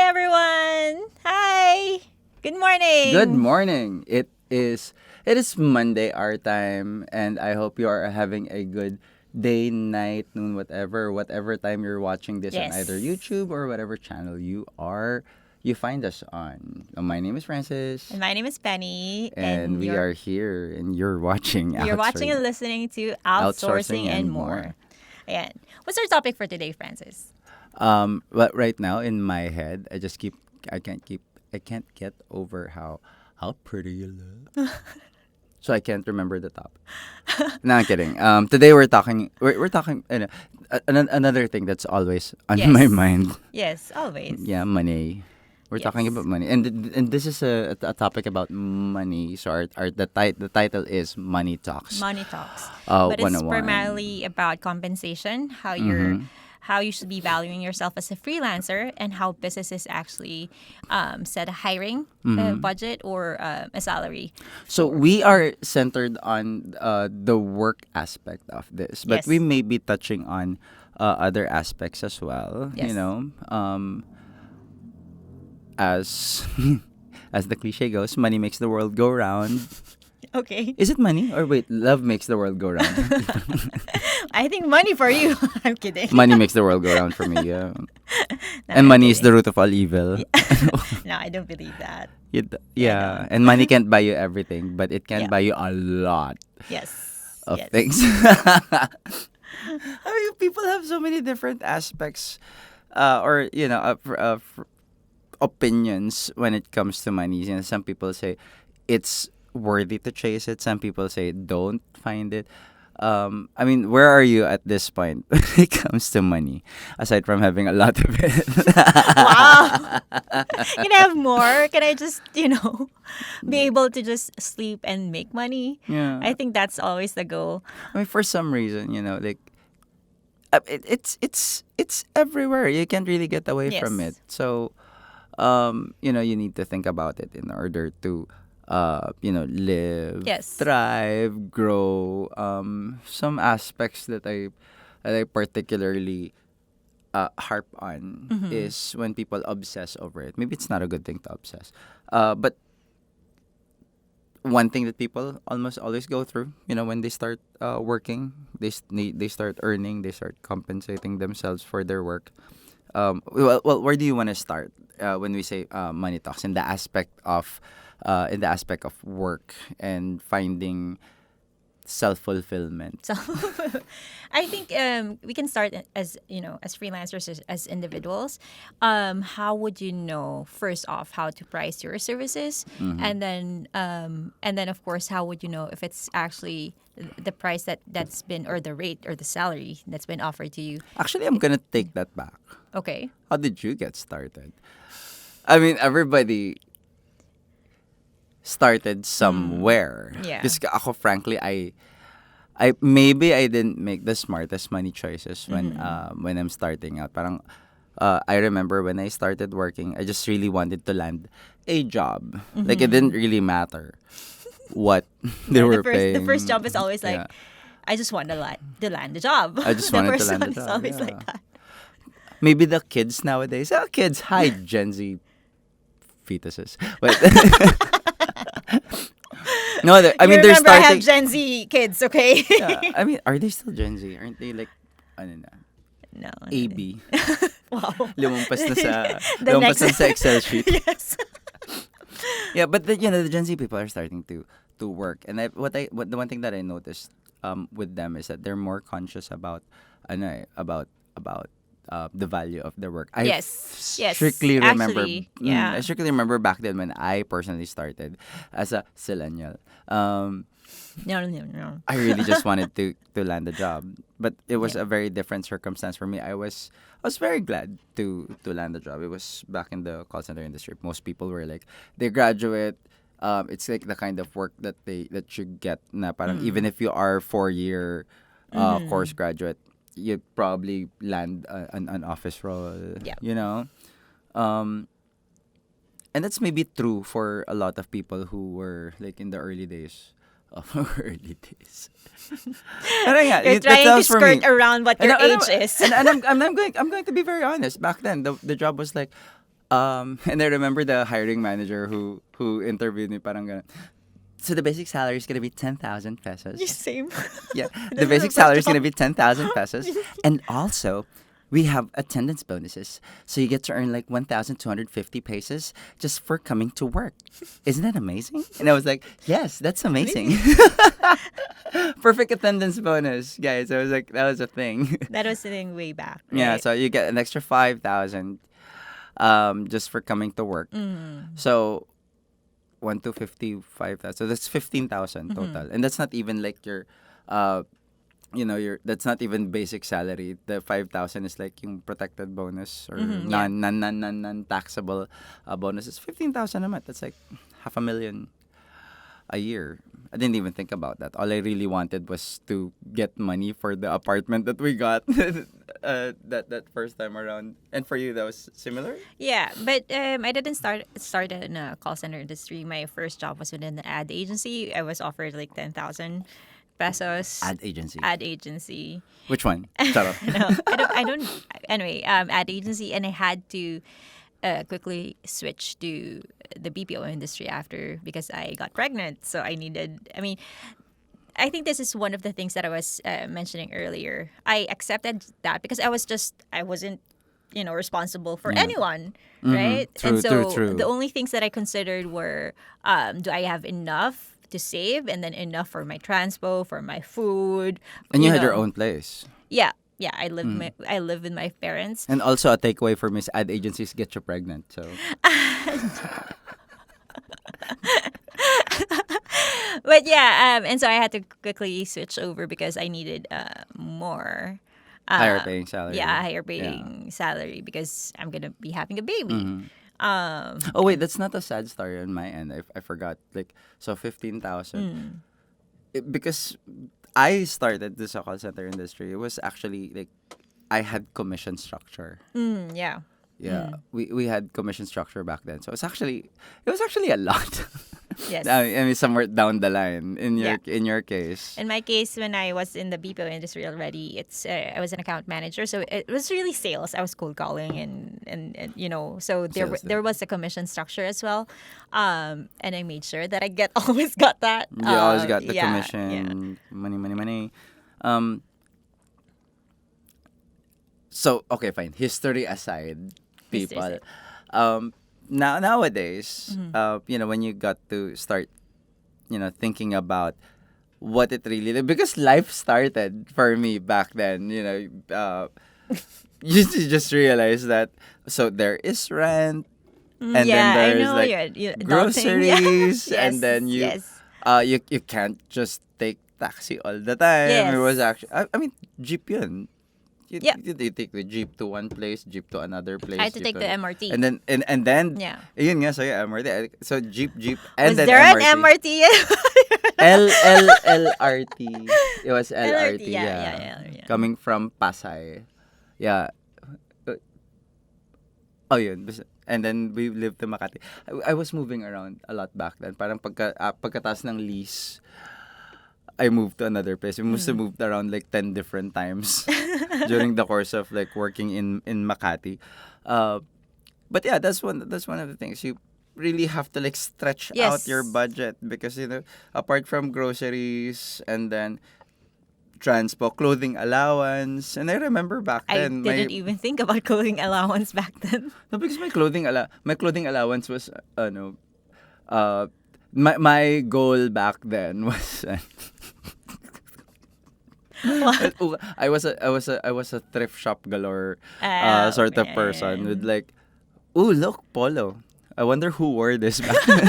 everyone. Hi. Good Good morning. morning. It is Monday our time, and I hope you are having a good day, night, noon, whatever time you're watching this on either Yes. YouTube or whatever channel you find us on. My name is Francis, And my name is Penny, and and we are here, and you're watching you're watching and listening to Outsourcing Outsourcing and and More. more. Ayan. What's our topic for today, Francis? But right now in my head, I can't get over how pretty you look. So I can't remember the top. No, I'm kidding. Today we're talking another thing that's always on my Yes. mind. Yes, always. Yeah, money. We're talking about Yes. money, and this is a topic about money. So the title is Money Talks. Money talks. But it's 101. primarily about compensation, Mm-hmm. how you should be valuing yourself as a freelancer, and how businesses actually set a hiring Mm-hmm. budget or a salary So for. we are centered on the work aspect of this, but we Yes. may be touching on other aspects as well. Yes. As as the cliche goes, money makes the world go round. Okay. Is it money or wait, love makes the world go round? I think money for you. I'm kidding. Money makes the world go round for me. Yeah, No, and I'm money is the kidding. root of all evil. No, I don't believe that. I Yeah, don't. and money can't buy you everything, but it can Yeah. buy you a lot Yes. of Yes. things. I mean, people have so many different aspects, or opinions when it comes to money. You know, some people say it's worthy to chase it. Some people say don't find it. I mean, where are you at this point when it comes to money? Aside from having a lot of it. Wow. Can I have more? Can I just, be able to just sleep and make money? Yeah. I think that's always the goal. I mean, for some reason, like it's everywhere. You can't really get away from it. Yes. So, you need to think about it in order to, live, Yes. thrive, grow. Some aspects that I particularly harp on Mm-hmm. is when people obsess over it. Maybe it's not a good thing to obsess. But one thing that people almost always go through, when they start working, they start earning, they start compensating themselves for their work. Well, where do you want to start when we say money talks in the aspect of work and finding self fulfillment? So I think we can start as freelancers, as individuals. How would you know first off how to price your services, Mm-hmm. and then of course how would you know if it's actually the price that's been, or the rate or the salary that's been offered to you? Actually, I'm gonna take that back. Okay. How did you get started? I mean, everybody started somewhere. Yeah. Because ako, frankly, I maybe I didn't make the smartest money choices when I'm starting out. Parang I remember when I started working, I just really wanted to land a job. Like it didn't really matter what they Yeah, were the first paying. job is always like, Yeah, I just want to land the job. I just The wanted to first land a one is job. always Yeah. like that. Maybe the kids nowadays. Kids, hi Gen Z fetuses. But no, I You mean they're remember I have starting. Gen Z kids, okay? Yeah, I mean, are they still Gen Z? Aren't they like, ano na, No. AB? Wow. Lumampas na sa, The lumampas next na sa Excel sheet. Yes. Yeah, but the Gen Z people are starting to work, and what the one thing that I noticed with them is that they're more conscious about, ano about the value of their work. Yes. Yes. Strictly remember, Actually, yeah. I strictly remember back then when I personally started as a millennial. No, no, no. I really just wanted to land a job, but it was Yeah. a very different circumstance for me. I was very glad to land a job. It was back in the call center industry. Most people were like they graduate. It's like the kind of work that you get. Na parang even if you are 4-year course graduate, you probably land an office role. Yeah. Um, and that's maybe true for a lot of people who were like in the early days of our early days. Pero yeah, You're that trying to was for me. skirt around what And, your I- age is. and I'm going to be very honest. Back then, the job was like, And I remember the hiring manager who interviewed me. Parang ganun. So the basic salary is gonna be 10,000 pesos. Same. Yeah, This the is my basic first salary is job. gonna be 10,000 pesos, and also we have attendance bonuses, so you get to earn like 1,250 pesos just for coming to work. Isn't that amazing? And I was like, yes, that's amazing. Perfect attendance bonus, guys. I was like, that was a thing. That was sitting way back, Yeah, right? so you get an extra 5,000 just for coming to work. So 1 to 55,000. So that's 15,000 total, and that's not even like your, your that's not even basic salary. The 5,000 is like yung protected bonus or Yeah. non taxable bonuses. 15,000 a month. That's like half a million a year. I didn't even think about that. All I really wanted was to get money for the apartment that we got that first time around. And for you, that was similar. Yeah, but I didn't start in a call center industry. My first job was within the ad agency. I was offered like 10,000 pesos. Ad agency. Ad agency. Which one? Shut up. No, I don't. Anyway, ad agency, and I had to quickly switch to the BPO industry after because I got pregnant. So I needed. I mean, I think this is one of the things that I was mentioning earlier. I accepted that because I wasn't, responsible for anyone, right? True, And so true. the only things that I considered were, do I have enough to save, and then enough for my transpo, for my food. And you had your know. own place. Yeah, yeah. I live with my parents. And also a takeaway for Miss Ad agencies get you pregnant. So But yeah, and so I had to quickly switch over because I needed more. higher paying salary. Yeah, higher Yeah. paying salary because I'm gonna be having a baby. Oh wait, that's not a sad story on my end. I forgot. Like so 15,000. Because I started this call center industry. It was actually like I had commission structure. Yeah. Yeah, we had commission structure back then. So it was actually a lot. Yes. I mean, somewhere down the line Yeah. in your case. In my case, when I was in the BPO industry already, I was an account manager, so it was really sales. I was cold calling and so Sales there was a commission structure as well, and I made sure that I always got that. You always got the Yeah, commission, yeah. money. Um. So okay, fine. History aside, History people. aside. Nowadays, Mm-hmm. when you got to start, thinking about what it really because life started for me back then. You just realize that so there is rent, and then Yeah, I there's know like you're adulting. Yeah. groceries, and Yes, then yes, you can't just take taxi all the time. It was yes. actually I mean jeep yun. Yeah. You take the jeep to one place, jeep to another place. I had to jeep take the MRT. and then Yeah. yun nga, so yeah, MRT. So jeep and Was then there an MRT. MRT? LRT. It was LRT, yeah. coming from Pasay. Yeah. Oh, yun. And then we lived to Makati. I was moving around a lot back then. Parang pagkatapos ng lease, I moved to another place. We must have moved around like 10 different times during the course of like working in Makati. But yeah, that's one of the things. You really have to like stretch out your Yes. budget because apart from groceries and then transpo, clothing allowance, and I remember back I then didn't even think about clothing allowance back then. no, because my clothing allowance was no my goal back then was What? I was a thrift shop galore Oh, sort of person with man. like, oh look, polo. I wonder who wore this back then.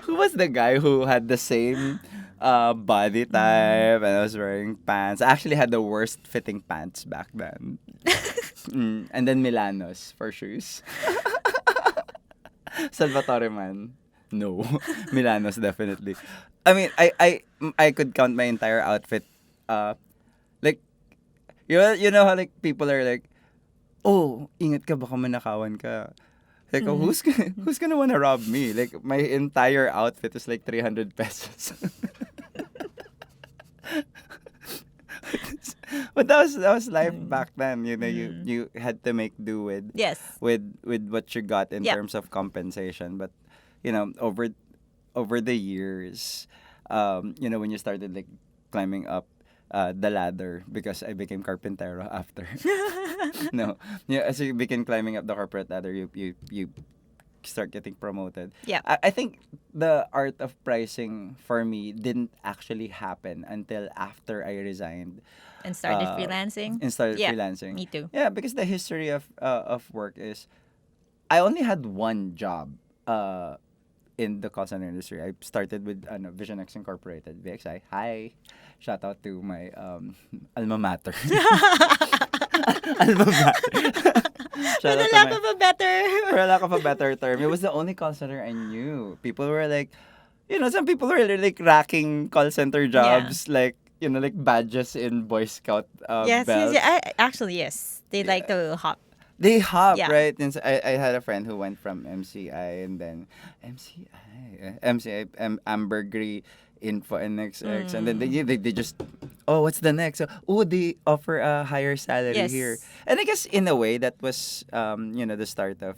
Who was the guy who had the same body type and I was wearing pants? I actually had the worst fitting pants back then. And then Milanos for shoes. Salvatore man. No. Milanos definitely. I mean, I could count my entire outfit. Like you know how like people are like, oh, ingat ka baka manakawan ka. Like, oh, who's gonna wanna rob me? Like my entire outfit is like 300 pesos. But that was life Mm. back then. You know, you had to make do with Yes. with what you got in Yep. terms of compensation. But over the years, when you started like climbing up the ladder, because I became carpintero after. No, yeah, as you begin climbing up the corporate ladder, you start getting promoted. Yep. I think the art of pricing for me didn't actually happen until after I resigned And started uh, freelancing. and started Yep. freelancing. Me too. Yeah, because the history of work is I only had one job in the call center industry. I started with Vision X Incorporated, VXI. Hi. Shout out to my alma mater. Alma mater. For Shout the out to lack my of a better. for a lack of a better term. It was the only call center I knew. People were like, some people were like racking call center Yeah. jobs, like, like badges in Boy Scout Yes, yes, yeah. belts. Actually, yes. They like Yeah. to hop. They hop, Yeah. right? And so I had a friend who went from MCI and then MCI, Ambergris, Info, and XX. And then they just, oh, what's the next? Oh, they offer a higher salary here. Yes. And I guess in a way that was, the start of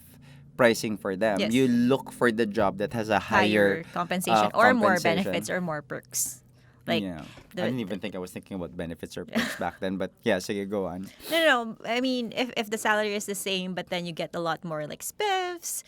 pricing for them. Yes. You look for the job that has a higher Higher compensation or more compensation. benefits or more perks. Like Yeah. the, I didn't even think I was thinking about benefits or perks back then, but yeah, so you go on. no. I mean, if the salary is the same, but then you get a lot more like spiffs,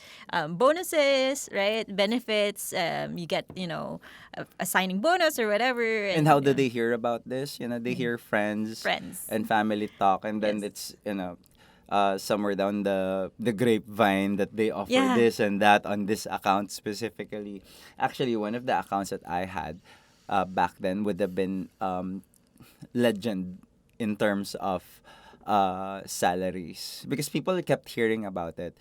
bonuses, right? Benefits. You get a signing bonus or whatever. And how do they hear about this? They hear friends Friends. and family talk, and then Yes. it's somewhere down the grapevine that they offer Yeah. this and that on this account specifically. Actually, one of the accounts that I had back then would have been legend in terms of salaries, because people kept hearing about it.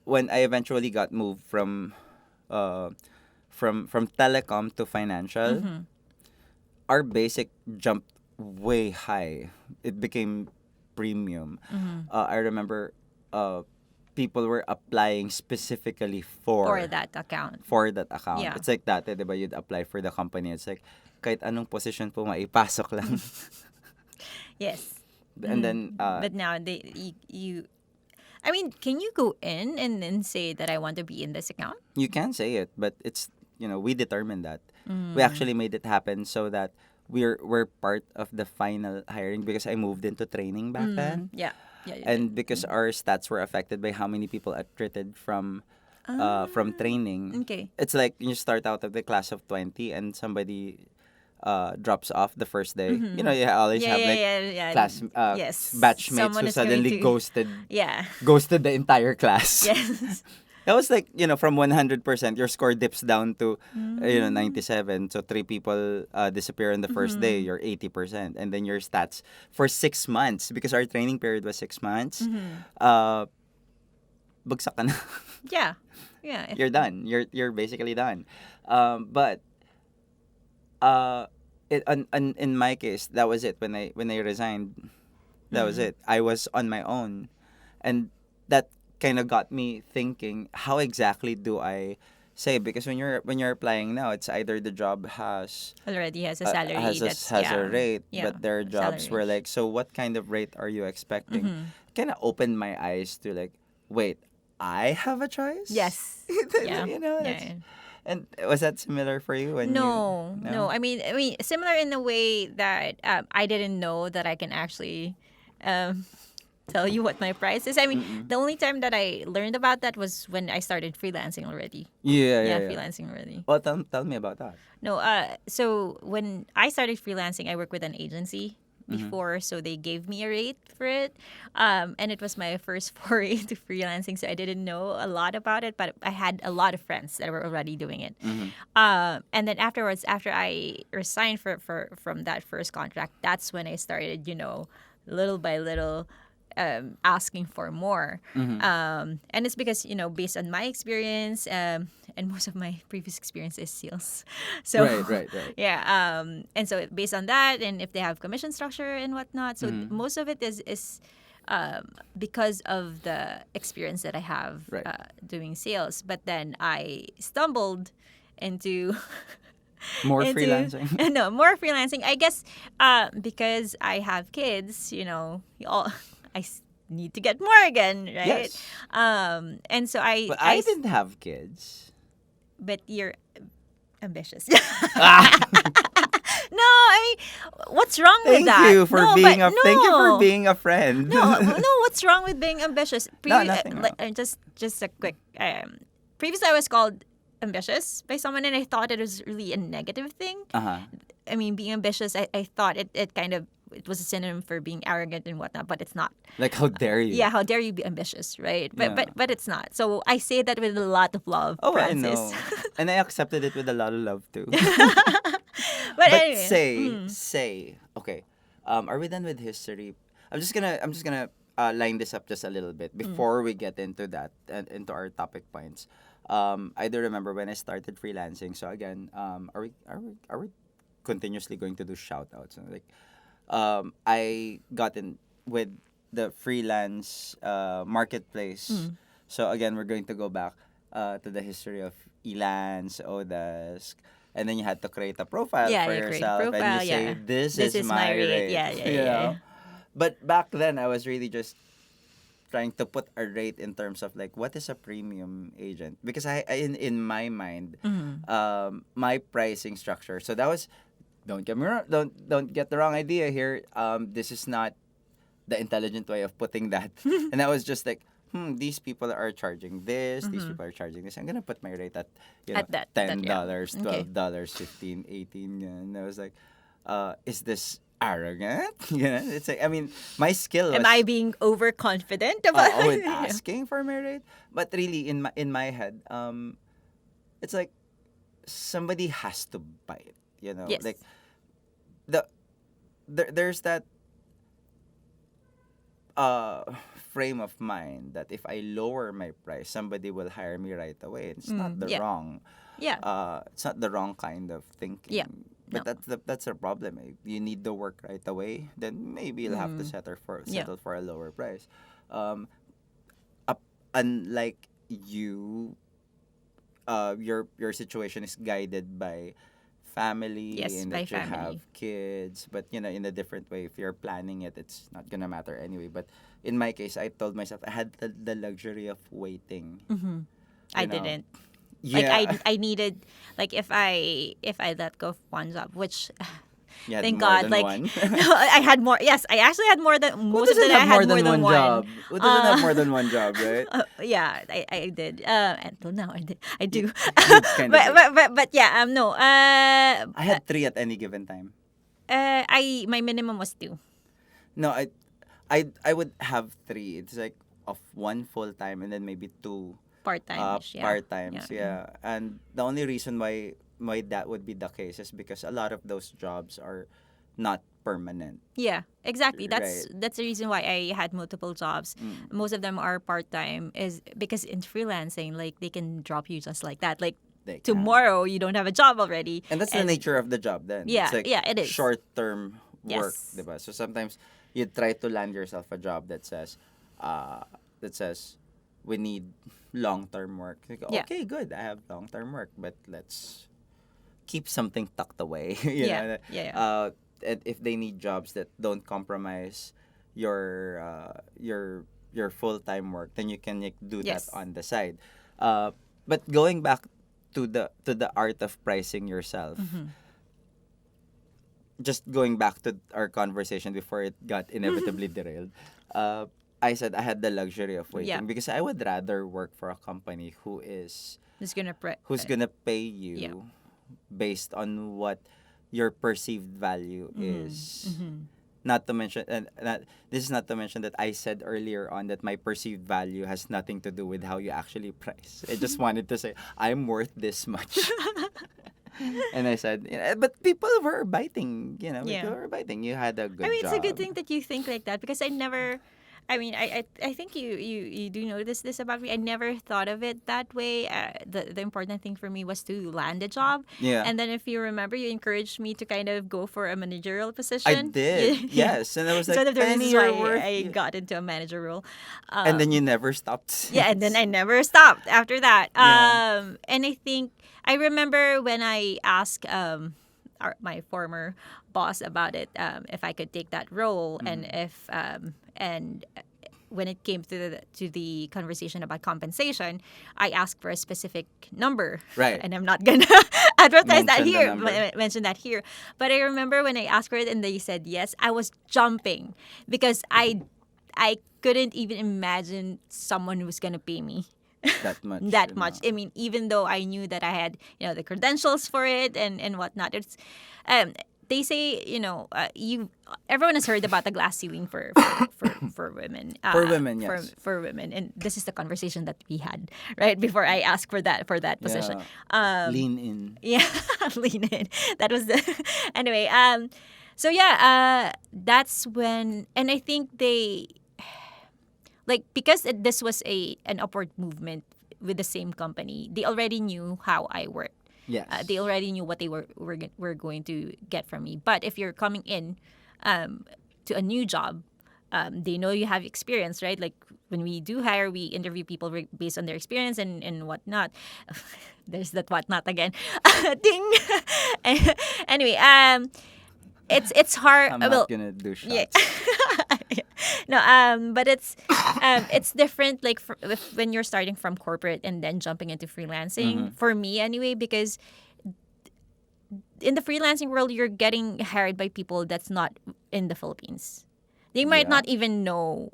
When I eventually got moved uh, from telecom to financial, our basic jumped way high. It became premium. I remember people were applying specifically for that account. for that account. Yeah. It's like dati, di ba, you'd apply for the company. It's like, kahit anong position po, maipasok lang. Yes. And then, But now you I mean, can you go in and then say that I want to be in this account? you can say it, but it's, we determined that. We actually made it happen so that we're part of the final hiring, because I moved into training back then. Yeah. Yeah. You And because our stats were affected by how many people attrited from training. Okay. It's like you start out of the class of 20 and somebody drops off the first day. You always have like class Yes. batchmates Someone who is going suddenly to- Yeah. ghosted the entire class. Yes. That was like, from 100%, your score dips down to, 97. So 3 people disappear on the first day, you're 80%. And then your stats for 6 months, because our training period was 6 months, bagsak ka na. Yeah. Yeah. You're done. You're basically done. But in my case, that was it. When I resigned, that was it. I was on my own, and that kind of got me thinking, how exactly do I say? Because when you're applying now, it's either the job Already has a salary has that's a rate, yeah, but their jobs salary. were like, so what kind of rate are you expecting? Kind of opened my eyes to like, wait, I have a choice. Yes. Yeah. That's- Yeah. And was that similar for you when No, you no. I mean, similar in the way that I didn't know that I can actually tell you what my price is. I mean, the only time that I learned about that was when I started freelancing already. Yeah. Freelancing already. Well, tell me about that. No, so when I started freelancing, I worked with an agency before, so they gave me a rate for it. And it was my first foray to freelancing, so I didn't know a lot about it, but I had a lot of friends that were already doing it. And then afterwards, after I resigned from that first contract, that's when I started, little by little, asking for more. And it's because, based on my experience, and most of my previous experience is sales. So Right. yeah. And so based on that, and if they have commission structure and whatnot, so most of it is because of the experience that I have Right. doing sales. But then I stumbled into More into freelancing. no more freelancing. I guess because I have kids, need to get more again, right? Yes. And so But I didn't have kids. but you're ambitious. Ah, No, I mean, what's wrong with thank that? you for No, being but a thank you for no. being a friend. No, what's wrong with being ambitious? No, nothing wrong. Just a quick. Previously, I was called ambitious by someone, and I thought it was really a negative thing. Uh-huh. I mean, being ambitious, I thought it kind of it was a synonym for being arrogant and whatnot, but it's not. Like, how dare you? Yeah, how dare you be ambitious, right? But Yeah. but it's not. So I say that with a lot of love, Oh, I Francis. know. And I accepted it with a lot of love too. But But anyway, say, okay. Are we done with history? I'm just gonna line this up just a little bit before we get into that and into our topic points. I do remember when I started freelancing. So again, are we continuously going to do shout outs? Like, I got in with the freelance marketplace. So again, we're going to go back to the history of Elance, Odesk, and then you had to create a profile yeah, for you create a yourself, and profile. you say, Yeah, "This this is is my my rate. rate." Yeah, yeah, You yeah. know? But back then, I was really just trying to put a rate in terms of like what is a premium agent, because in my mind, my pricing structure. So that was, don't get me wrong, don't get the wrong idea here. This is not the intelligent way of putting that. And I was just like, these people are charging this, these people are charging this. I'm gonna put my rate at, At that, $10, yeah. Okay. $12, 15, 18. And I was like, is this arrogant? It's like, I mean, my skill was Am I being overconfident about with asking for my rate, but really in my head, it's like somebody has to buy it. Yes. Like the there's that frame of mind that if I lower my price, somebody will hire me right away. It's not the yeah. wrong. Yeah. It's not the wrong kind of thinking. Yeah. But No. that's a problem. You need the work right away. Then maybe you'll have to Yeah. settle for a lower price. Um, unlike you, your situation is guided by family, Yes, and by that you have family. kids, but in a different way. If you're planning it, it's not gonna matter anyway. But in my case, I told myself I had the luxury of waiting. I you know. didn't. Like Yeah. I needed, like if I let go of one job, which You had thank more God, than like one. I had more. Yes, I actually had more than Who most of doesn't them. I have had more than more than one one. job? Who doesn't have Uh, more than one job, right? Yeah, I did. Until now, I do. Kind of but, do. but yeah, no. I had 3 at any given time. My minimum was 2. No, I would have 3. It's like of 1 full time and then maybe 2 Part-time. Yeah. part times. Yeah. Yeah. And the only reason why that would be the case is because a lot of those jobs are not permanent. Yeah, exactly. Right. That's the reason why I had multiple jobs. Most of them are part time, is because in freelancing, like they can drop you just like that. Like They can. tomorrow, you don't have a job already. And that's the nature of the job then. Yeah, It's like yeah, it is. short-term work, Yes. diba? So sometimes you try to land yourself a job that says we need long-term work. Like, Yeah. okay, good. I have long-term work, but let's keep something tucked away. Yeah, yeah, yeah. And if they need jobs that don't compromise your full-time work, then you can do Yes. that on the side. But going back to the art of pricing yourself, just going back to our conversation before it got inevitably derailed, I said I had the luxury of waiting Yeah. because I would rather work for a company who's gonna pay you Yeah. based on what your perceived value is. Not to mention, this is not to mention that I said earlier on that my perceived value has nothing to do with how you actually price. I just wanted to say I'm worth this much. And I said, but people were biting, Yeah. people were biting. You had a good I mean, job. it's a good thing that you think like that, because I mean, I think you do notice this about me. I never thought of it that way. The important thing for me was to land a job, Yeah. and then if you remember, you encouraged me to kind of go for a managerial I position. did. Yeah. Yes. And I was It's like, one of the Penny, reasons you're why worth I got into a manager role. and then Um, you never stopped yeah, and then since. I never stopped after that. Yeah. And I think I remember when I asked my former boss about it, if I could take that role, and Mhm. if and when it came to the conversation about compensation, I asked for a specific number, Right. and I'm not gonna advertise that Mention the here, number. mention that here. But I remember when I asked for it and they said yes, I was jumping because I couldn't even imagine someone who was gonna pay me That much. that much. I mean, even though I knew that I had, the credentials for it and whatnot. It's they say, you everyone has heard about the glass ceiling for women. For women, yes. For women, and this is the conversation that we had right before I asked for that position. Yeah. Um, Lean in. yeah, lean in. That was the anyway. So yeah, that's when, and I think they like because this was an upward movement with the same company. They already knew how I worked. Yes. They already knew what they were going to get from me. But if you're coming in to a new job, they know you have experience, right? Like when we do hire, we interview people based on their experience and whatnot. There's that whatnot again. Ding. Anyway, it's hard. I'm Well, not gonna do yeah. shots. No, but it's different. Like when you're starting from corporate and then jumping into freelancing. Mhm. For me, anyway, because in the freelancing world, you're getting hired by people that's not in the Philippines. They might Yeah. not even know.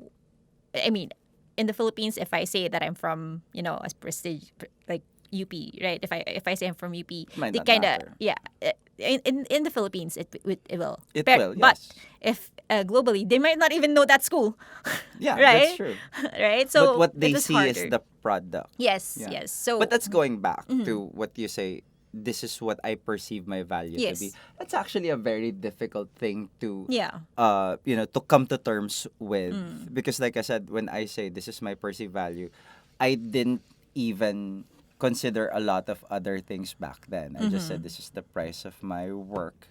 I mean, in the Philippines, if I say that I'm from, a prestige like UP, right? If I say I'm from UP, Might they not kind of matter. yeah. In the Philippines, it will. It But will, yes. if globally, they might not even know that school, Yeah, right? that's true. Right. But So what it they was see is harder. the product. Yes. Yeah. Yes. So But that's going back Mhm. to what you say. This is what I perceive my value to be. Yes. That's actually a very difficult thing to, yeah. to come to terms with. Mm. Because, like I said, when I say this is my perceived value, I didn't even consider a lot of other things back then. I just said Mhm. this is the price of my work.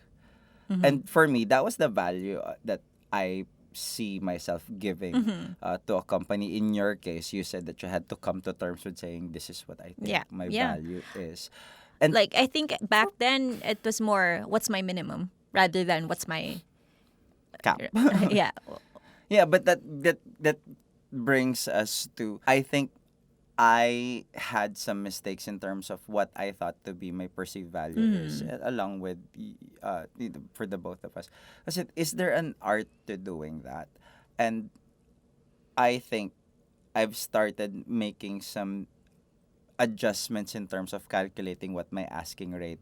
Mhm. And for me, that was the value that I see myself giving Mhm. to a company. In your case, you said that you had to come to terms with saying this is what I think Yeah. my Yeah. value is. And Like I think back then it was more what's my minimum rather than what's my cap. yeah. Yeah, but that brings us to, I think I had some mistakes in terms of what I thought to be my perceived value is, Mm. along with for the both of us. I said, is there an art to doing that? And I think I've started making some adjustments in terms of calculating what my asking rate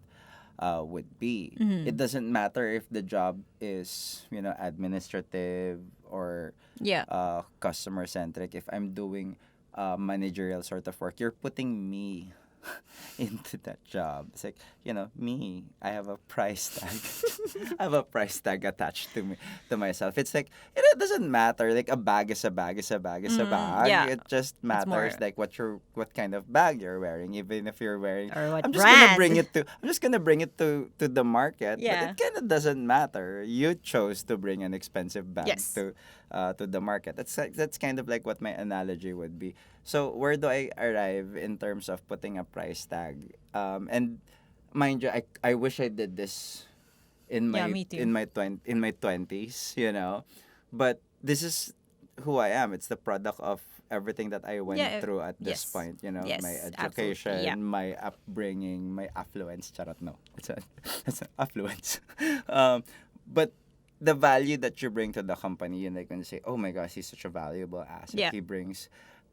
would be. It Mhm. doesn't matter if the job is, administrative or Yeah. customer centric. If I'm doing managerial sort of work, you're putting me into that job. It's like, me, I have a price tag. I have a price tag attached to myself. It's like, it doesn't matter. Like a bag is a bag is a bag is a bag. Yeah. It just It's more matters like what kind of bag you're wearing. Even if you're wearing, or what I'm just gonna brand. bring it to the market. But Yeah. it kind of doesn't matter. You chose to bring an expensive bag Yes. to the market. That's kind of like what my analogy would be. So where do I arrive in terms of putting a price tag? And mind you, I wish I did this in Yeah, my me too. in my 20s, but this is who I am. It's the product of everything that I went Yeah. through at this Yes. point. Yes, My absolutely. education, Yeah. my upbringing, my affluence. Charot, no, it's an affluence. But the value that you bring to the company, and they're going to say, "Oh my gosh, he's such a valuable asset. Yeah. He brings."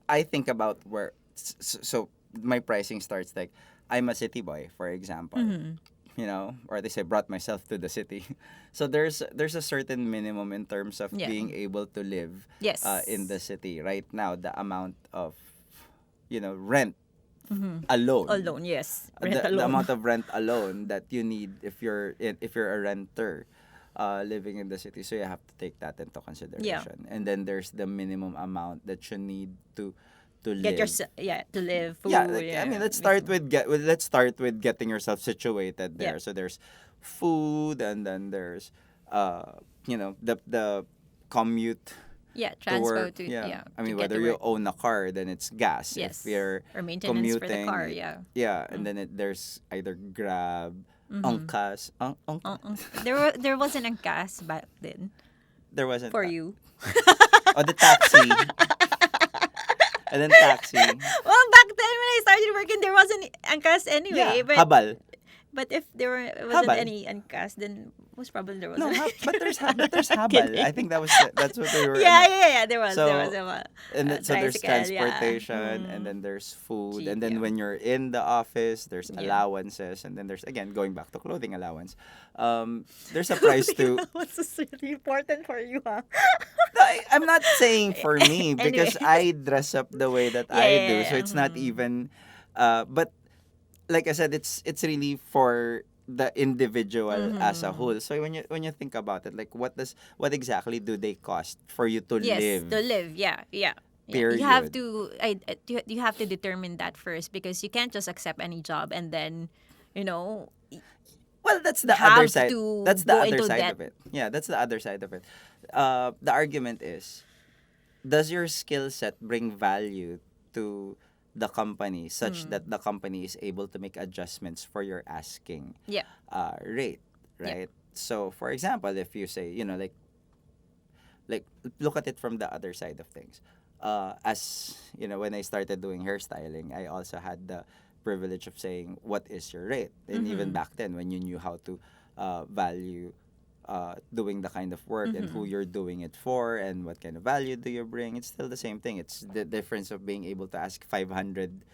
I think about where, so my pricing starts like, I'm a city boy, for example, Mhm. or they say brought myself to the city. So there's a certain minimum in terms of Yeah. being able to live Yes. in the city. Right now, the amount of, rent Mhm. alone, Alone, yes. Rent the alone. amount of rent alone that you need if you're a renter, living in the city, so you have to take that into Yeah. consideration. And then there's the minimum amount that you need to Get your live. to live Yeah, food. like, I mean, Yeah. let's start with getting yourself situated Yeah. there. So there's food, and then there's the commute Yeah. to work. Transport to Yeah, yeah I to mean, get to whether you work. own a car, then it's gas. If Yes. you're Or maintenance for the car. commuting, Yeah. yeah, and Mm. then there's either Grab, Mm-hmm. Angkas, There wasn't a gas back then there wasn't for that. you. Oh, the taxi, and then taxi. Well, back then when I started working, there wasn't angkas Yeah, anyway. habal. But if wasn't Habal. any angkas, then most probably there No, wasn't. but there's habal. I Kidding. think that's what we were. Yeah. There was So so there's tricycle. Yeah. transportation, and then there's food, Jeep. and then Yeah. when you're in the office, there's Yeah. allowances, and then there's, again, going back to clothing allowance. There's a price to. What's really important for you, huh? No, I'm not saying for me, because Anyway. I dress up the way that Yeah. I Yeah. do, so Yeah. it's not even. But like I said, it's really for the individual as a Mm-hmm. whole. So when you think about it, like, what exactly do they cost for you to Yes, live? to live. Yeah. Yeah. Yeah. You have Period. to you have to determine that first because you can't just accept any job and then, you know, Well, that's the other have side. to That's the go other into side debt. of it. Yeah, that's the other side of it. The argument is, does your skill set bring value to the company, such Mm. that the company is able to make adjustments for your asking Yeah. rate, Yeah. right? So, for example, if you say, like, look at it from the other side of things. As you know, when I started doing hairstyling, I also had the privilege of saying, what is your rate? And even Mm-hmm. back then, when you knew how to value doing the kind of work, and who Mm-hmm. you're doing it for, and what kind of value do you bring, it's still the same thing. It's the difference of being able to ask 500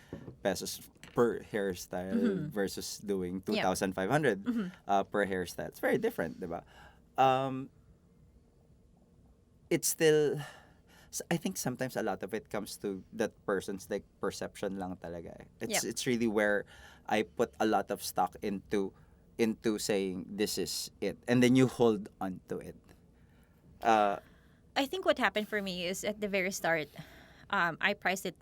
pesos per hairstyle Mm-hmm. versus doing Yeah. 2,500 Mm-hmm. per hairstyle. It's very different, diba? Um, it's still, I think sometimes a lot of it comes to that person's, like, perception lang talaga. Yeah. It's really where I put a lot of stock into saying, this is it, and then you hold on to it. Uh, I think what happened for me is at the very start, I priced it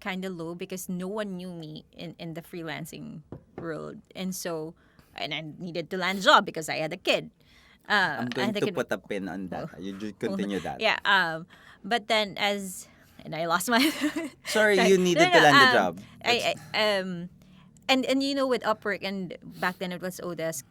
kind of low because no one knew me in the freelancing world, and so and I needed to land a job because I had a kid. I'm I going had a to kid. put a pin on that. You just continue that. Yeah. But then and I lost my. Sorry, Sorry. you No, needed no, to land the job. I and with Upwork and back then it was Odesk.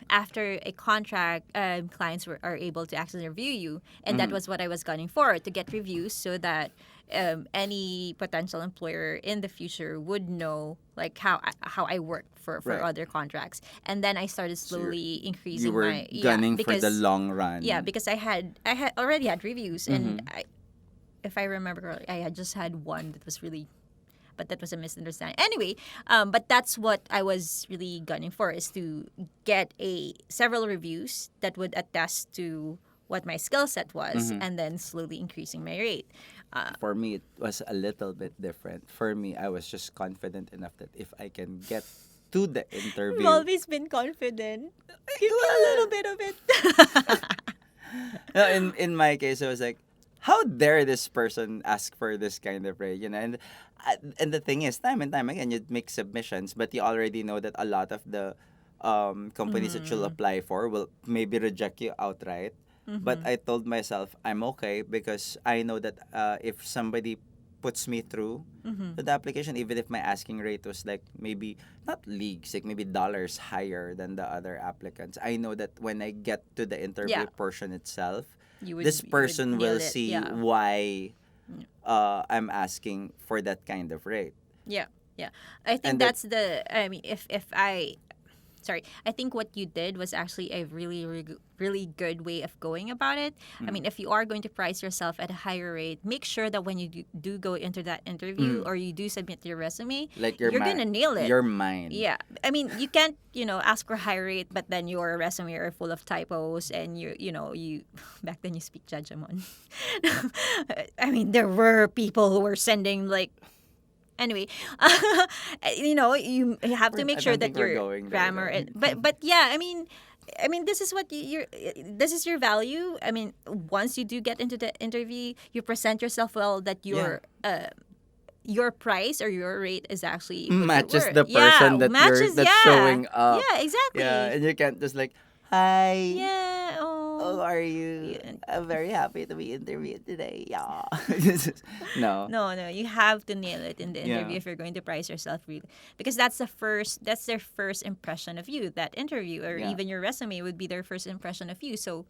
After a contract, clients are able to actually review you, and that Mhm. was what I was gunning for, to get reviews so that any potential employer in the future would know like how I work for Right. other contracts. And then I started So you're- slowly increasing You were my gunning for the because long run. yeah, because I had already had reviews, and Mhm. if I remember correctly, I had just had one that was really, but that was a misunderstanding. Anyway, but that's what I was really gunning for, is to get several reviews that would attest to what my skill set was, Mhm. and then slowly increasing my rate. For me, it was a little bit different. For me, I was just confident enough that if I can get to the I've interview, always been confident. Give me a little bit of it. no, in my case, I was like, how dare this person ask for this kind of rate, and the thing is, time and time again, you make submissions, but you already know that a lot of the companies that you'll apply for will maybe reject you outright. But I told myself I'm okay, because I know that if somebody puts me through to the application, even if my asking rate was like maybe not leagues, like maybe dollars higher than the other applicants, I know that when I get to the interview Yeah. portion itself, You would, this person nail will it. see Yeah. why I'm asking for that kind of rate. Yeah, yeah. I think And that- that's the. I mean, if I, sorry, I think what you did was actually a really good way of going about it. I mean, if you are going to price yourself at a higher rate, make sure that when you do go into that interview or you do submit your resume, Like you're gonna nail it. Your mind. Yeah, I mean, you can't, ask for a high rate, but then your resume are full of typos, and you back then you speak Judgment. I mean, there were people who were sending like. Anyway, you have to I make sure don't think that we're your going there, grammar, though. but yeah, I mean, I mean, this is what this is your value. I mean, once you do get into the interview, you present yourself well, that Yeah. your price or your rate is actually what you're Matches worth. the Yeah, person that you're matches. that's Yeah, showing up. yeah, Yeah, exactly. and you can't just like, hi, Yeah. how Oh. are you? Yeah. I'm very happy to be interviewed today. Yeah. No. No, no, you have to nail it in the Yeah. interview if you're going to price yourself really, because that's their first impression of you. That interview or Yeah. even your resume would be their first impression of you. So,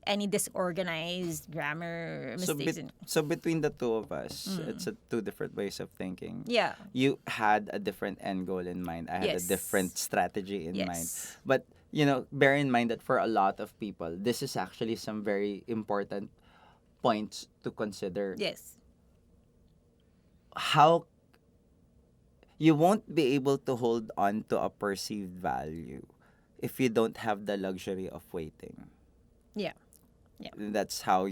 any disorganized grammar So mistakes, in, so between the two of us, it's two different ways of thinking. yeah, You had a different end goal in mind. I had a different yes, strategy in mind. yes, But bear in mind that for a lot of people, this is actually some very important points to consider. yes, How you won't be able to hold on to a perceived value if you don't have the luxury of waiting. yeah, yeah, That's how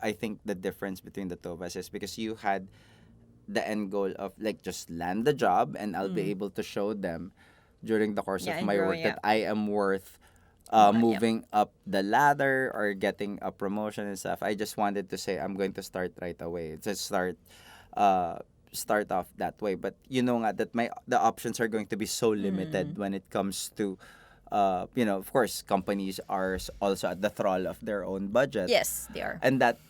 I think the difference between the two of us is, because you had the end goal of like just land the job and I'll be able to show them during the course yeah, of and my growing work up that I am worth more. Yep. moving up the ladder or getting a promotion and stuff. I just wanted to say I'm going to start right away. Just uh start off that way. But nga that the options are going to be so limited when it comes to of course companies are also at the thrall of their own budget. Yes, they are. And that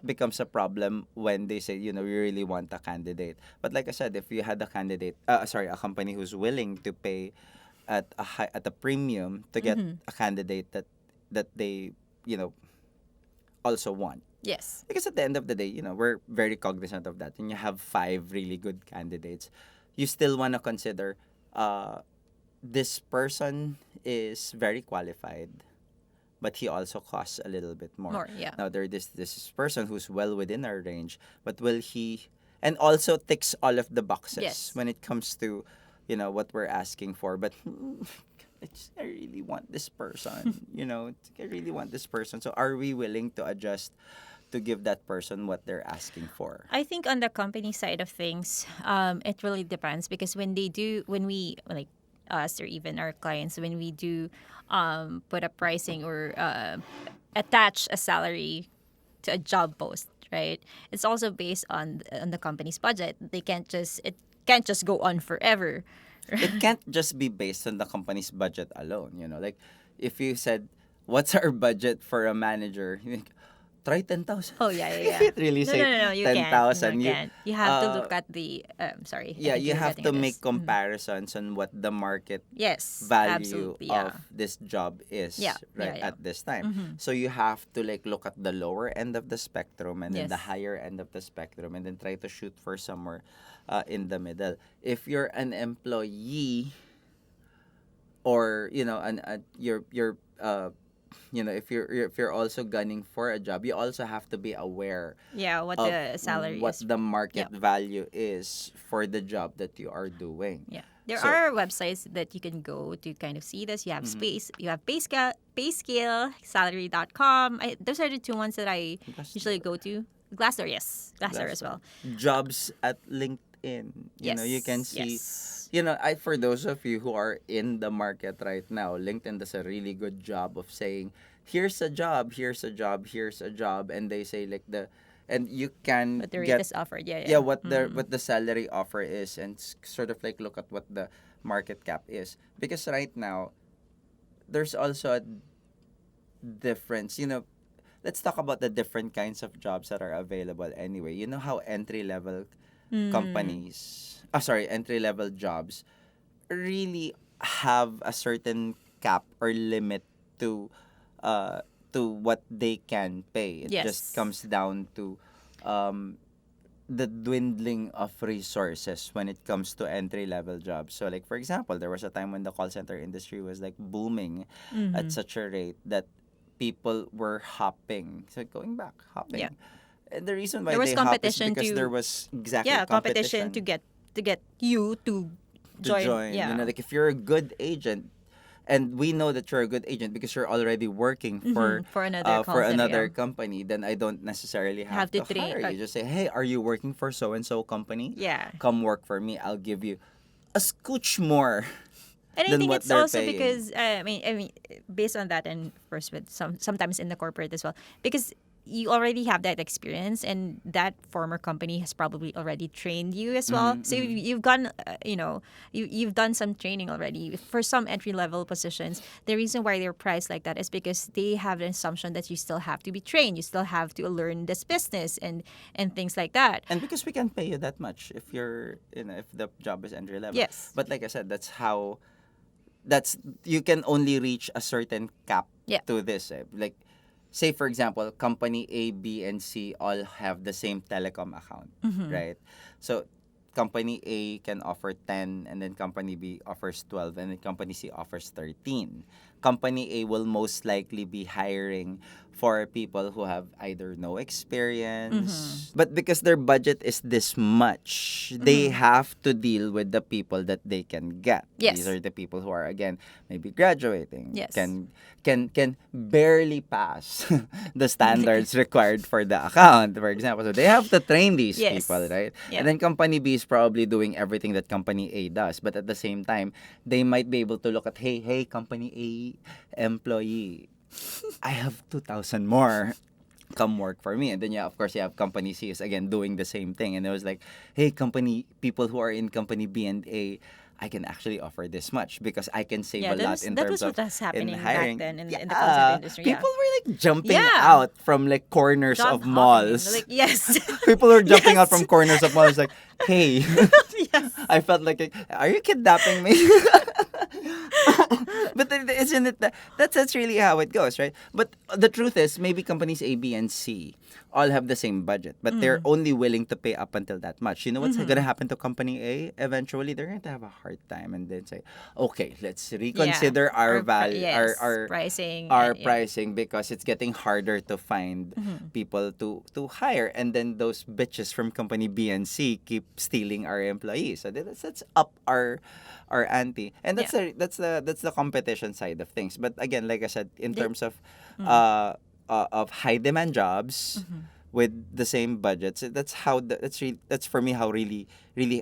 becomes a problem when they say, we really want a candidate. But like I said, if you had a company who's willing to pay at a premium to get a candidate that they, also want. Yes, Because at the end of the day, we're very cognizant of that. When you have five really good candidates, you still want to consider this person is very qualified, but he also costs a little bit more. more. Yeah, Now there this person who's well within our range, but will he and also ticks all of the boxes yes. when it comes to what we're asking for. But I really want this person. I really want this person. So are we willing to adjust to give that person what they're asking for? I think on the company side of things, it really depends, because when we like us or even our clients, when we do put a pricing or attach a salary to a job post, right? It's also based on the company's budget. It can't just go on forever. It can't just be based on the company's budget alone. Like if you said, "What's our budget for a manager?" You think, try 10,000. Oh yeah, yeah, If yeah. it really No, say no, no, no. You can't. 10,000, You can't. You have to uh, look at the. Sorry. I yeah, think you you're have getting to at make this. comparisons on what the market Yes, value absolutely. of Yeah. this job is Yeah, right yeah, yeah. at this time. So you have to like look at the lower end of the spectrum and then the Yes. higher end of the spectrum and then try to shoot for somewhere in the middle. If you're an employee or you're if you're also gunning for a job, you also have to be aware Yeah, what of the salary what is. the market Yep. value is for the job that you are doing. Yeah. There So- are websites that you can go to kind of see this. You have space. You have payscale, salary.com. Those are the two ones that I Glassdoor. usually go to. Glassdoor, yes. Glassdoor as well. Jobs at LinkedIn. Yes. You can see. Yes. For those of you who are in the market right now, LinkedIn does a really good job of saying, here's a job, here's a job, here's a job, and they say like and you can But the rate get is offered. Yeah, yeah. yeah what the salary offer is and sort of like look at what the market cap is, because right now there's also a difference. Let's talk about the different kinds of jobs that are available anyway. You know how entry level entry level jobs really have a certain cap or limit to what they can pay. It just Yes. comes down to the dwindling of resources when it comes to entry level jobs. So like for example, there was a time when the call center industry was like booming at such a rate that people were hopping. So going back, hopping. Yeah. And the reason why There was they hop is competition because to- there was exactly Yeah, competition to get you to join. Yeah. Like if you're a good agent, and we know that you're a good agent because you're already working for For another call for center, another yeah. company, then I don't necessarily have, Have to to train- hire you. Just say, hey, are you working for so and so company? Yeah. Come work for me. I'll give you a scooch more And I than think what it's they're also paying. because I mean, based on that, and first with sometimes in the corporate as well, because you already have that experience, and that former company has probably already trained you as well. So you've gone, you've done some training already for some entry level positions. The reason why they're priced like that is because they have an assumption that you still have to be trained, you still have to learn this business and things like that. And because we can pay you that much if you're, if the job is entry level. Yes. But like I said, that's you can only reach a certain cap Yeah. to this. Like, say for example, company A, B, and C all have the same telecom account, right? So company A can offer 10, and then company B offers 12, and then company C offers 13. Company A will most likely be hiring for people who have either no experience, but because their budget is this much, they have to deal with the people that they can get. Yes. These are the people who are, again, maybe graduating, Yes. can barely pass the standards required for the account, for example. So they have to train these Yes. people, right? Yeah. And then company B is probably doing everything that company A does, but at the same time, they might be able to look at, hey, company A employee, I have 2,000 more. Come work for me. And then, of course, you have company C is again doing the same thing. And it was like, hey, people who are in company B and A, I can actually offer this much because I can save Yeah, a lot in that terms was of what was happening in hiring. back then in the call center industry. Yeah. People were like jumping Yeah. out from like corners Job of hopping. malls. Like, yes. People were jumping Yes. out from corners of malls like, hey. Yes. I felt like, are you kidnapping me? But isn't it that's really how it goes, right? But the truth is, maybe companies A, B, and C all have the same budget, but they're only willing to pay up until that much. You know what's going to happen to company A? Eventually, they're going to have a hard time and then say, okay, let's reconsider our value, our pricing, our yeah. pricing, because it's getting harder to find people to hire, and then those bitches from company B and C keep stealing our employees. So that's up our ante, and that's the competition side of things. But again, like I said, in terms of high demand jobs with the same budgets, that's for me how really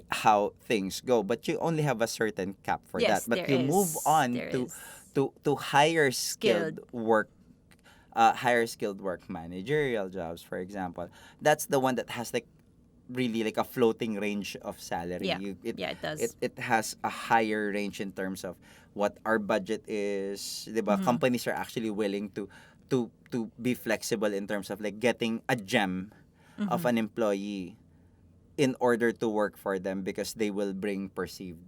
how things go. But you only have a certain cap for Yes, that. But there you move is. on There to is. to higher skilled Skilled. work, managerial jobs, for example. That's the one that has like really like a floating range of salary. Yeah. It does. It has a higher range in terms of what our budget is. Diba? Companies are actually willing to be flexible in terms of like getting a gem of an employee in order to work for them, because they will bring perceived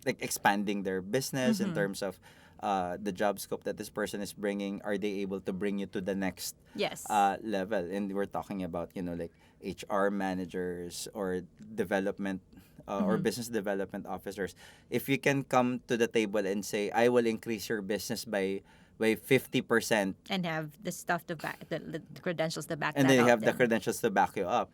like expanding their business in terms of the job scope that this person is bringing. Are they able to bring you to the next Yes. level? And we're talking about like HR managers or development or business development officers. If you can come to the table and say, I will increase your business by 50%, And have the stuff to back the credentials to back and that then you up, have the then credentials to back you up,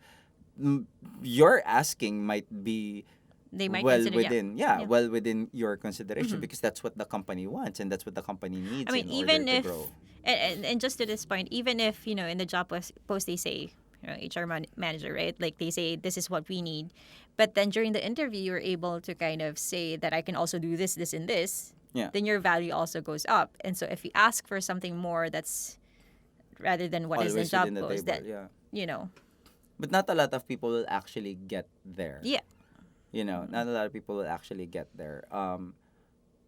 your asking might be they might well consider, within yeah. well within your consideration, because that's what the company wants and that's what the company needs I mean, in order even to if, grow. and just to this point, even if, in the job post they say, HR manager, right? Like they say, this is what we need. But then during the interview, you're able to kind of say that I can also do this, this, and this. Yeah. Then your value also goes up. And so if you ask for something more that's rather than what is Always the job within the post, table, that, yeah. But not a lot of people will actually get there. yeah. Not a lot of people will actually get there.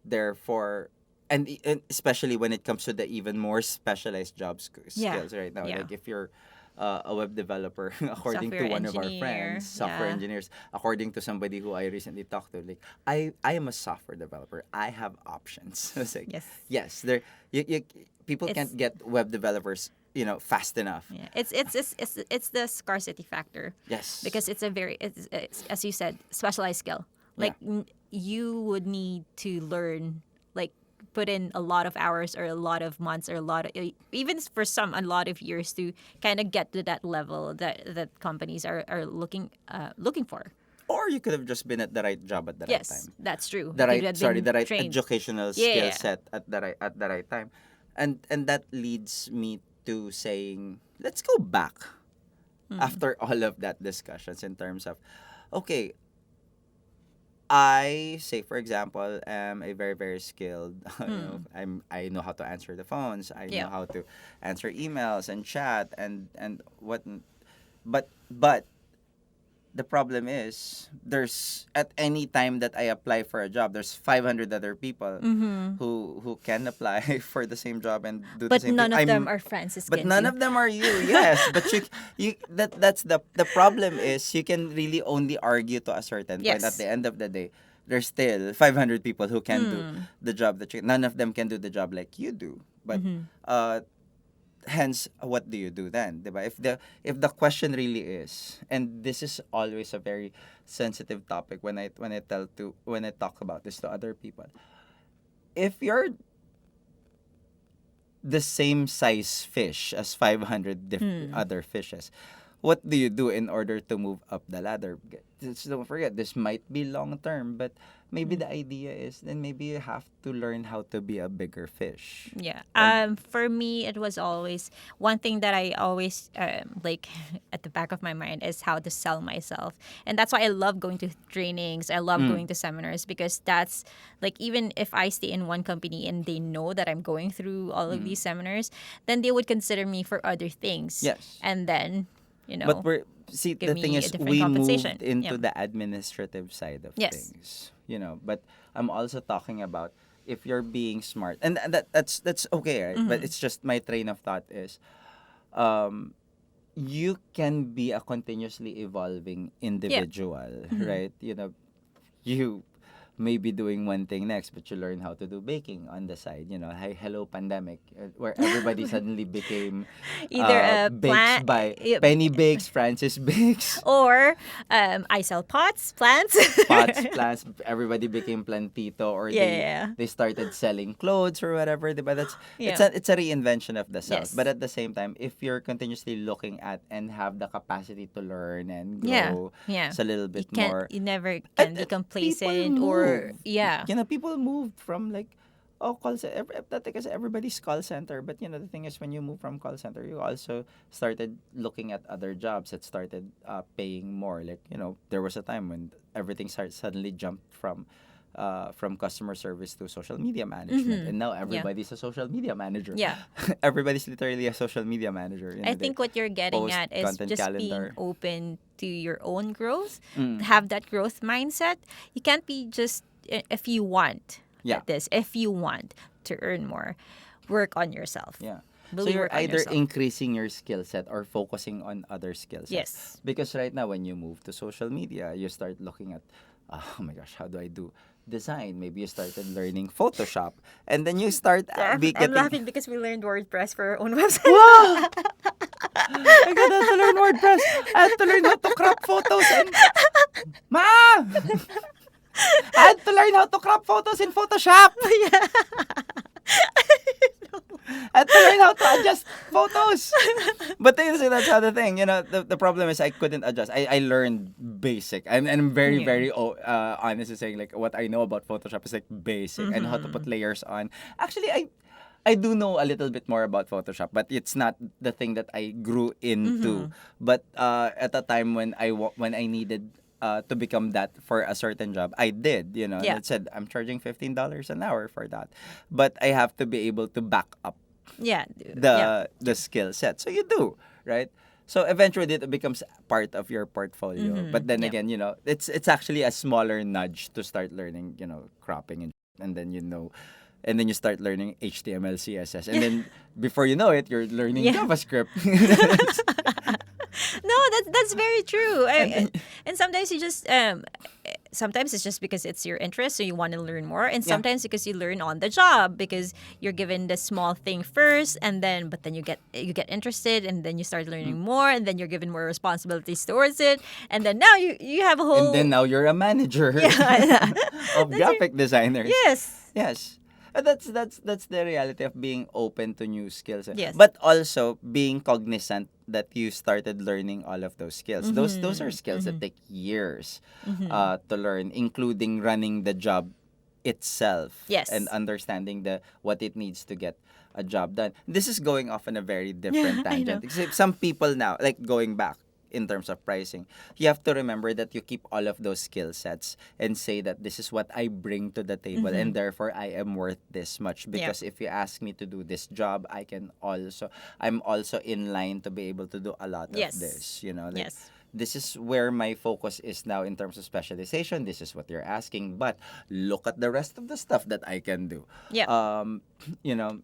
Therefore, and especially when it comes to the even more specialized skills right now. Yeah. Like if you're a web developer, according to Software one of our engineer, friends, software yeah. engineers, according to somebody who I recently talked to, like I am a software developer. I have options. It's like, Yes. yes, there people It's- can't get web developers, fast enough. Yeah, it's the scarcity factor. Yes. Because it's a very, it's as you said, specialized skill. Like you would need to learn, like put in a lot of hours or a lot of months or a lot of, even for some, a lot of years to kind of get to that level that companies are looking for. Or you could have just been at the right job at the right Yes, time. that's true. The You right could have been the right trained. educational skill Yeah. set at the right time. And that leads me to saying, let's go back after all of that discussions in terms of, okay, I say, for example, am a very very skilled. Hmm. I know how to answer the phones. I know Yeah. how to answer emails and chat and what. But the problem is there's at any time that I apply for a job, there's 500 other people Mm-hmm. who can apply for the same job and do the But same thing. none of them are Francis But none Kenzie. of them are you. Yes, but that's the problem is you can really only argue to a certain point. At Yes. the end of the day, there's still 500 people who can do Hmm. the job that none of them can do the job like you do. But Mm-hmm. uh hence what do you do then, diba? If the question really is, and this is always a very sensitive topic when I talk about this to other people, if you're the same size fish as 500 Hmm. other fishes, what do you do in order to move up the ladder? Just don't forget, this might be long term, but maybe Hmm. the idea is then maybe you have to learn how to be a bigger fish. Yeah. And For me, it was always one thing that I always like at the back of my mind is how to sell myself, and that's why I love going to trainings. I love mm, going to seminars because that's like even if I stay in one company and they know that I'm going through all of mm, these seminars, then they would consider me for other things, yes. and then But we're see give the thing me a is different we compensation. moved Yeah. into the administrative side of Yes. things, but I'm also talking about if you're being smart, and that's okay, right? But Mm-hmm. it's just my train of thought is um you can be a continuously evolving Yeah. individual, Mm-hmm. right? You may be doing one thing next, but you learn how to do baking on the side. Hi, hello pandemic, where everybody suddenly became Either a bakes plant. by Penny Bakes, Francis Bakes, Or I sell pots, plants. pots, plants. Everybody became plantito, or they Yeah. they started selling clothes or whatever. But it's Yeah. a reinvention of the self. But Yes. at the same time, if you're continuously looking at and have the capacity to learn and Yeah. grow Yeah. a little You bit can't. more, You never and, can be and people complacent or move. yeah. People moved from like, call center. Dati kasi everybody's call center. But the thing is, when you move from call center, you also started looking at other jobs that started paying more. Like, there was a time when everything suddenly jumped from customer service to social media management. Mm-hmm. And now Yeah. everybody's a social media manager. Yeah. Everybody's literally a social media manager. I They think what you're getting post at is content just being calendar. open to your own growth. Mm. Have that growth mindset. You can't be just if you want Yeah. this. If you want to earn more, work on yourself. Yeah. So Really you're work on either yourself. increasing your skill set or focusing on other skill sets. Yes. Because right now, when you move to social media, you start looking at, oh my gosh, how do I do design? Maybe you started learning Photoshop, and then you start be I'm getting. laughing because we learned WordPress for our own website. Wow! I got to learn WordPress. I had to learn how to crop photos and ma. I had to learn how to crop photos in Photoshop. Yeah. I had to learn how to adjust photos. But that's how the thing. The problem is I couldn't adjust. I learned basic. And I'm very, Yeah. very honest in saying, like, what I know about Photoshop is, like, basic. And how to put layers on. Actually, I do know a little bit more about Photoshop, but it's not the thing that I grew into. But at a time when when I needed to become that for a certain job, I did, and Yeah. it said I'm charging $15 an hour for that. But I have to be able to back up Yeah. Yeah. the skill set. So you do, right? So eventually it becomes part of your portfolio. But then Yeah. again, it's actually a smaller nudge to start learning, cropping and then and then you start learning HTML, CSS, and then before you know it, you're learning Yeah. JavaScript. No, that's very true. And- And sometimes you just sometimes it's just because it's your interest, so you want to learn more, and Yeah. sometimes because you learn on the job because you're given the small thing first, and then but then you get interested, and then you start learning more, and then you're given more responsibilities towards it, and then now you have a whole And then now you're a manager yeah. of That's graphic designers. Yes. Yes. That's the reality of being open to new skills. Yes. But also being cognizant that you started learning all of those skills. Those are skills that take years to learn, including running the job itself. Yes. And understanding what it needs to get a job done. This is going off on a very different I know. tangent. Except some people now, like going back, in terms of pricing, you have to remember that you keep all of those skill sets and say that this is what I bring to the table, and therefore I am worth this much. Yeah. Because if you ask me to do this job, I'm also in line to be able to do a lot of Yes. this. You know, like Yes. this is where my focus is now in terms of specialization. This is what you're asking, but look at the rest of the stuff that I can do. Yeah.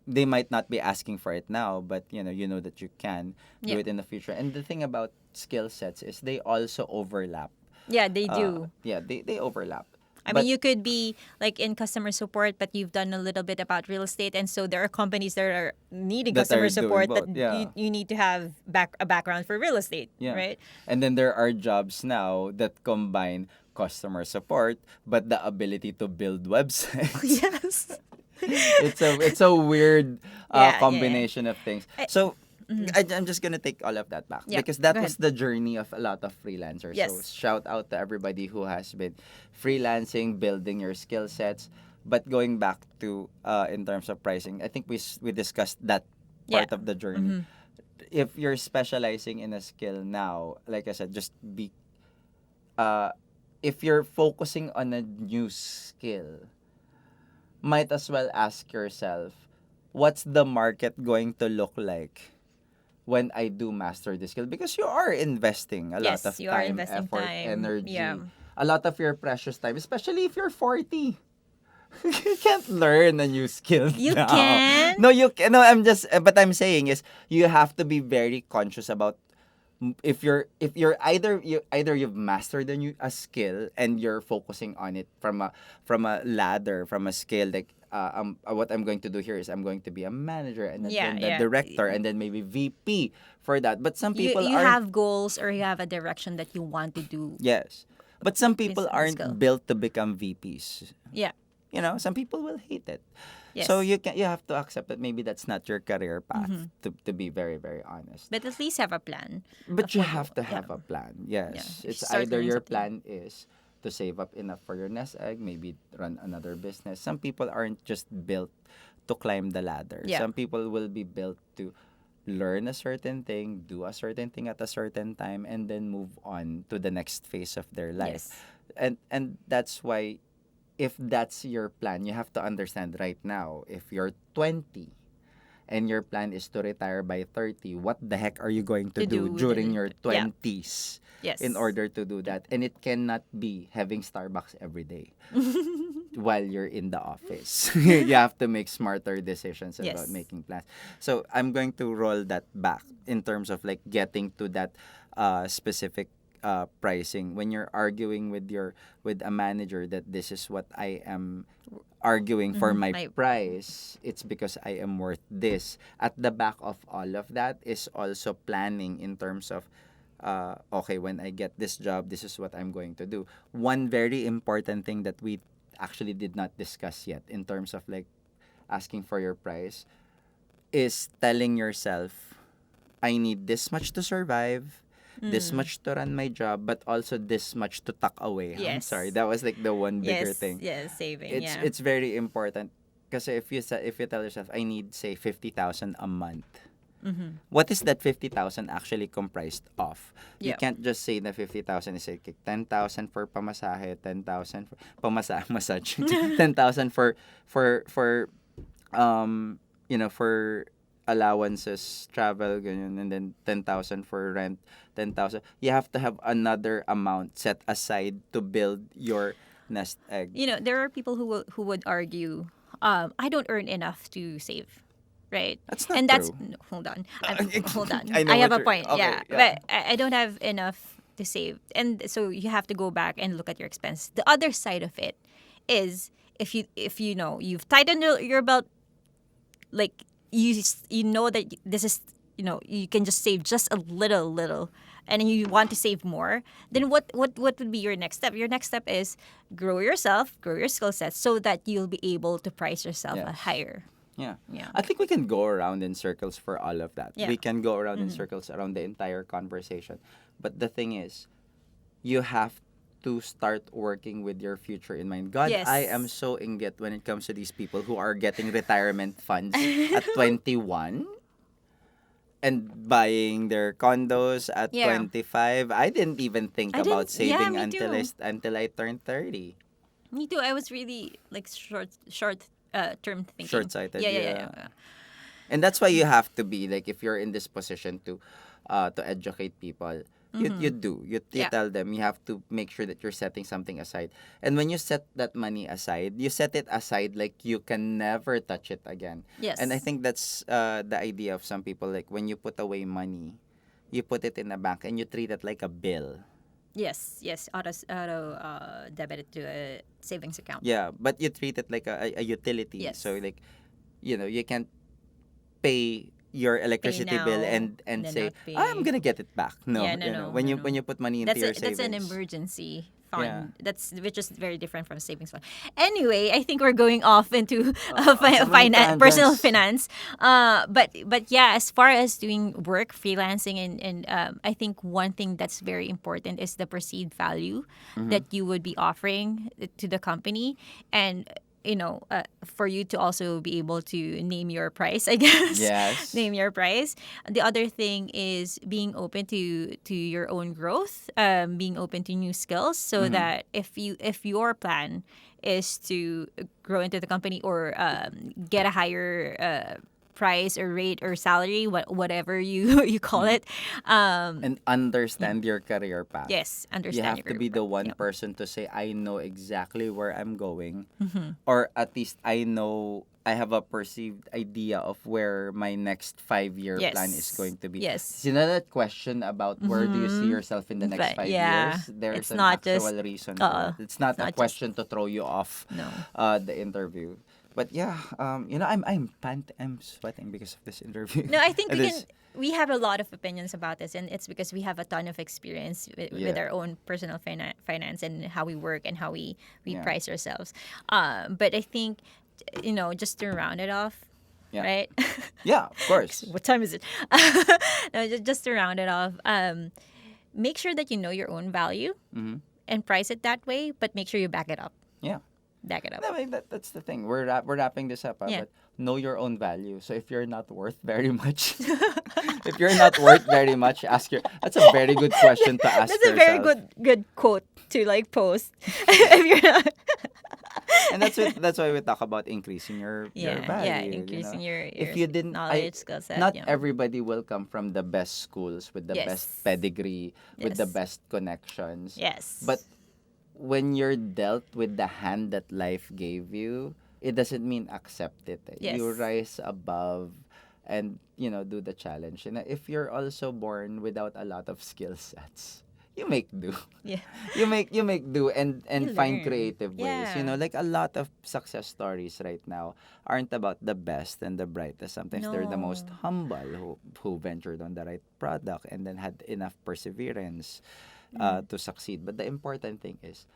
They might not be asking for it now, but you know that you can do Yeah. it in the future. And the thing about skill sets is they also overlap. Yeah, they do. Yeah, they overlap. I But mean, you could be like in customer support, but you've done a little bit about real estate, and so there are companies that are needing That customer are doing support that both, yeah. you need to have a background for real estate, yeah. right? And then there are jobs now that combine customer support but the ability to build websites. Yes. It's a weird Yeah, yeah. combination of things. I- So I'm just gonna take all of that back Yeah, because that go was the journey of a lot of freelancers. Yes. So shout out to everybody who has been freelancing, building your skill sets. But going back to in terms of pricing, I think we discussed that part Yeah. of the journey. If you're specializing in a skill now, like I said, just be if you're focusing on a new skill, might as well ask yourself, what's the market going to look like when I do master this skill? Because you are investing a Yes, lot of you are time, investing effort, time. energy, Yeah. a lot of your precious time, especially if you're 40. You can't learn a new skill You now. can. No, you can. No, but I'm saying is you have to be very conscious about if you're either you've mastered a skill and you're focusing on it from a ladder, from a scale, like what I'm going to do here is I'm going to be a manager, and then, Yeah, the yeah. director, and then maybe VP for that. But some people You aren't. have goals or you have a direction that you want to do. Yes, but some people This aren't skill. built to become VPs. Yeah. Some people will hate it. Yes. So you have to accept that maybe that's not your career path, to be very, very honest. But at least have a plan. But of you what have to yeah. have a plan. Yes. Yeah. It's Start either learning your something. plan is to save up enough for your nest egg, maybe run another business. Some people aren't just built to climb the ladder. Yeah. Some people will be built to learn a certain thing, do a certain thing at a certain time, and then move on to the next phase of their life. Yes. And that's why, if that's your plan, you have to understand right now, if you're 20 and your plan is to retire by 30, what the heck are you going to To do do during the- your yeah. 20s Yes. in order to do that? And it cannot be having Starbucks every day while you're in the office. You have to make smarter decisions about Yes. making plans. So I'm going to roll that back in terms of like getting to that specific pricing. When you're arguing with a manager that this is what I am arguing for my my- price, it's because I am worth this. At the back of all of that is also planning in terms of okay, when I get this job, this is what I'm going to do. One very important thing that we actually did not discuss yet in terms of like asking for your price is telling yourself, I need this much to survive, this much to run my job, but also this much to tuck away. I'm Yes. sorry, that was like the one bigger Yes. thing. Yes. Saving. It's yeah. it's very important kasi if you tell yourself, I need say 50,000 a month. What is that 50,000 actually comprised of? You Yeah. can't just say na 50,000 is like 10,000 for pamasahe, 10,000 for massage, 10,000 for for allowances, travel, ganyan, and then 10,000 for rent, 10,000. You have to have another amount set aside to build your nest egg. There are people who would argue, I don't earn enough to save, right? That's not and that's true. no, hold on, hold on. I know I have what a you're- point. okay, Yeah, yeah. but I don't have enough to save, and so you have to go back and look at your expense. The other side of it is if you know you've tightened your belt, like you know that this is you can just save just a little and you want to save more, then what would be your next step? Your next step is grow yourself, grow your skill sets so that you'll be able to price yourself Yes. higher. Yeah. Yeah. I think we can go around in circles for all of that. Yeah. We can go around in circles around the entire conversation. But the thing is, you have to start working with your future in mind. God, Yes. I am so inget when it comes to these people who are getting retirement funds at 21. and buying their condos at Yeah. 25. I didn't even think I about didn't. Yeah, saving me too. until I turned 30. Me too. I was really like short term thinking. Short-sighted, Yeah, yeah, yeah, yeah. yeah. And that's why you have to be like, if you're in this position to educate people, you Yeah. tell them, you have to make sure that you're setting something aside. And when you set that money aside, you set it aside like you can never touch it again. And I Yes. think that's the idea of some people, like when you put away money, you put it in a bank and you treat it like a bill. Yes. Yes. Auto debit it to a savings account. Yeah, but you treat it like a utility. Yes. So like, you can't pay your Pay electricity bill now and then say, not I'm pay. gonna get it back. No, Yeah. No. No. when No. you No. put money into your That's an savings. emergency Yeah. fund. That's which is very different from savings fund. Anyway, I think we're going off into So many personal tangents. finance. But yeah, as far as doing work, freelancing, and I think one thing that's very important is the perceived value that you would be offering to the company, and for you to also be able to name your price, I guess. Yes. Name your price. The other thing is being open to your own growth, being open to new skills, so that if your plan is to grow into the company or get a higher price or rate or salary, whatever you call it, And understand your career path. yes, You understand have your to career be the path. one Yeah. person to say, I know exactly where I'm going. Or at least I know, I have a perceived idea of where my next 5-year plan is Yes. going to be. Yes. You know that question about where do you see yourself in the next But 5 years? yeah, There's it's an not actual just reason for that. It's not a not just question to throw you off no. the interview. But yeah, I'm sweating because of this interview. No, I think It is. we have a lot of opinions about this, and it's because we have a ton of experience with Yeah. our own personal finance and how we work and how we Yeah. price ourselves. But I think, just to round it off, Yeah. right? Yeah, of course. What time is it? No, just to round it off, make sure that you know your own value Mm-hmm. and price it that way, but make sure you back it up. Yeah. Back it up. I mean, that's the thing. We're wrapping this up, Yeah. but know your own value. So if you're not worth very much, if you're not worth very much, That's a very good question to ask That's a very yourself. good quote to like post. If you're not, And that's why we talk about increasing your value. increasing your If you didn't, knowledge, skill set. not Yeah. everybody will come from the best schools with the best Yes. pedigree, with the Yes. best connections. Yes. But when you're dealt with the hand that life gave you, it doesn't mean accept it. Yes. You rise above and, do the challenge. And if you're also born without a lot of skill sets, you make do. Yeah. You make do and You find learn. creative ways. Yeah. Like a lot of success stories right now aren't about the best and the brightest. Sometimes they're the most No. humble who ventured on the right product and then had enough perseverance to succeed. But the important thing is,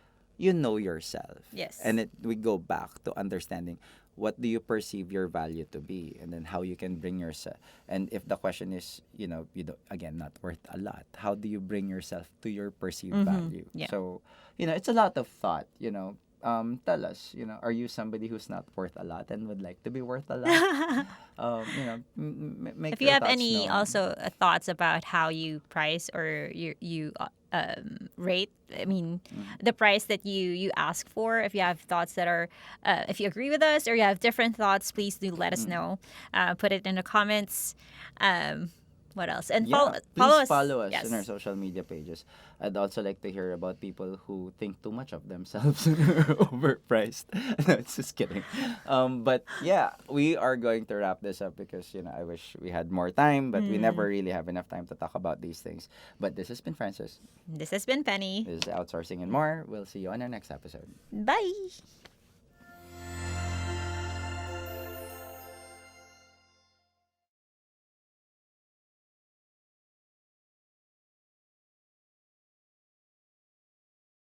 you know yourself. Yes. And we go back to understanding what do you perceive your value to be, and then how you can bring yourself. And if the question is, you don't, again, not worth a lot, how do you bring yourself to your perceived value? Yeah. So, it's a lot of thought. Tell us, are you somebody who's not worth a lot and would like to be worth a lot? Make If you your have thoughts any known. also thoughts about how you price or you rate, I mean, the price that you ask for. If you have thoughts that are, if you agree with us or you have different thoughts, please do let us know. Put it in the comments. What else? And Yeah, follow please follow us Yes. in our social media pages. I'd also like to hear about people who think too much of themselves and are overpriced. No, it's just kidding. But yeah, we are going to wrap this up because I wish we had more time, but we never really have enough time to talk about these things. But this has been Francis. This has been Penny. This is Outsourcing and More. We'll see you on our next episode. Bye.